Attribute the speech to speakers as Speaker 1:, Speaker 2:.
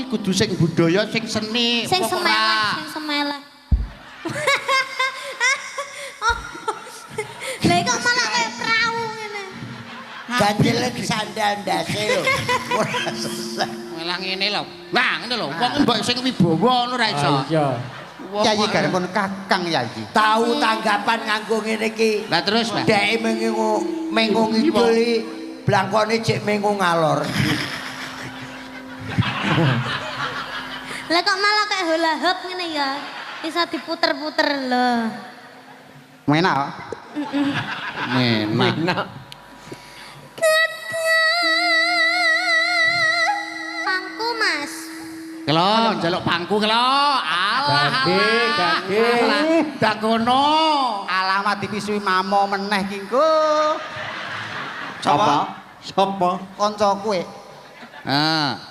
Speaker 1: kudu sing budaya, sing seni.
Speaker 2: Sing semeleh. Lah kok malah kayak perahu ngene.
Speaker 3: Ganjel sandal ndase lho. Ora sesek.
Speaker 1: Malah ngene lho. Lah ngene lho, wong mbok sing wibawa ngono ra iso.
Speaker 4: Iya.
Speaker 5: Yayi garepun kakang Yayi.
Speaker 3: Tahu tanggapan nganggo ngene iki.
Speaker 1: Lah terus, Mbak.
Speaker 3: Dek mengu ngidul blangkone cek mengu ngalor.
Speaker 2: Lah kok malah kayak hula hoop ngene ya. Bisa diputer-puter lho.
Speaker 5: Menak.
Speaker 1: Menak.
Speaker 2: Pangku Mas.
Speaker 1: Kelo, njaluk pangku kelo. Alah.
Speaker 4: Gage.
Speaker 1: Dagono.
Speaker 5: Alamat dipisui mamo meneh ki engko.
Speaker 3: Sapa?
Speaker 5: Kancaku e.
Speaker 1: Ah.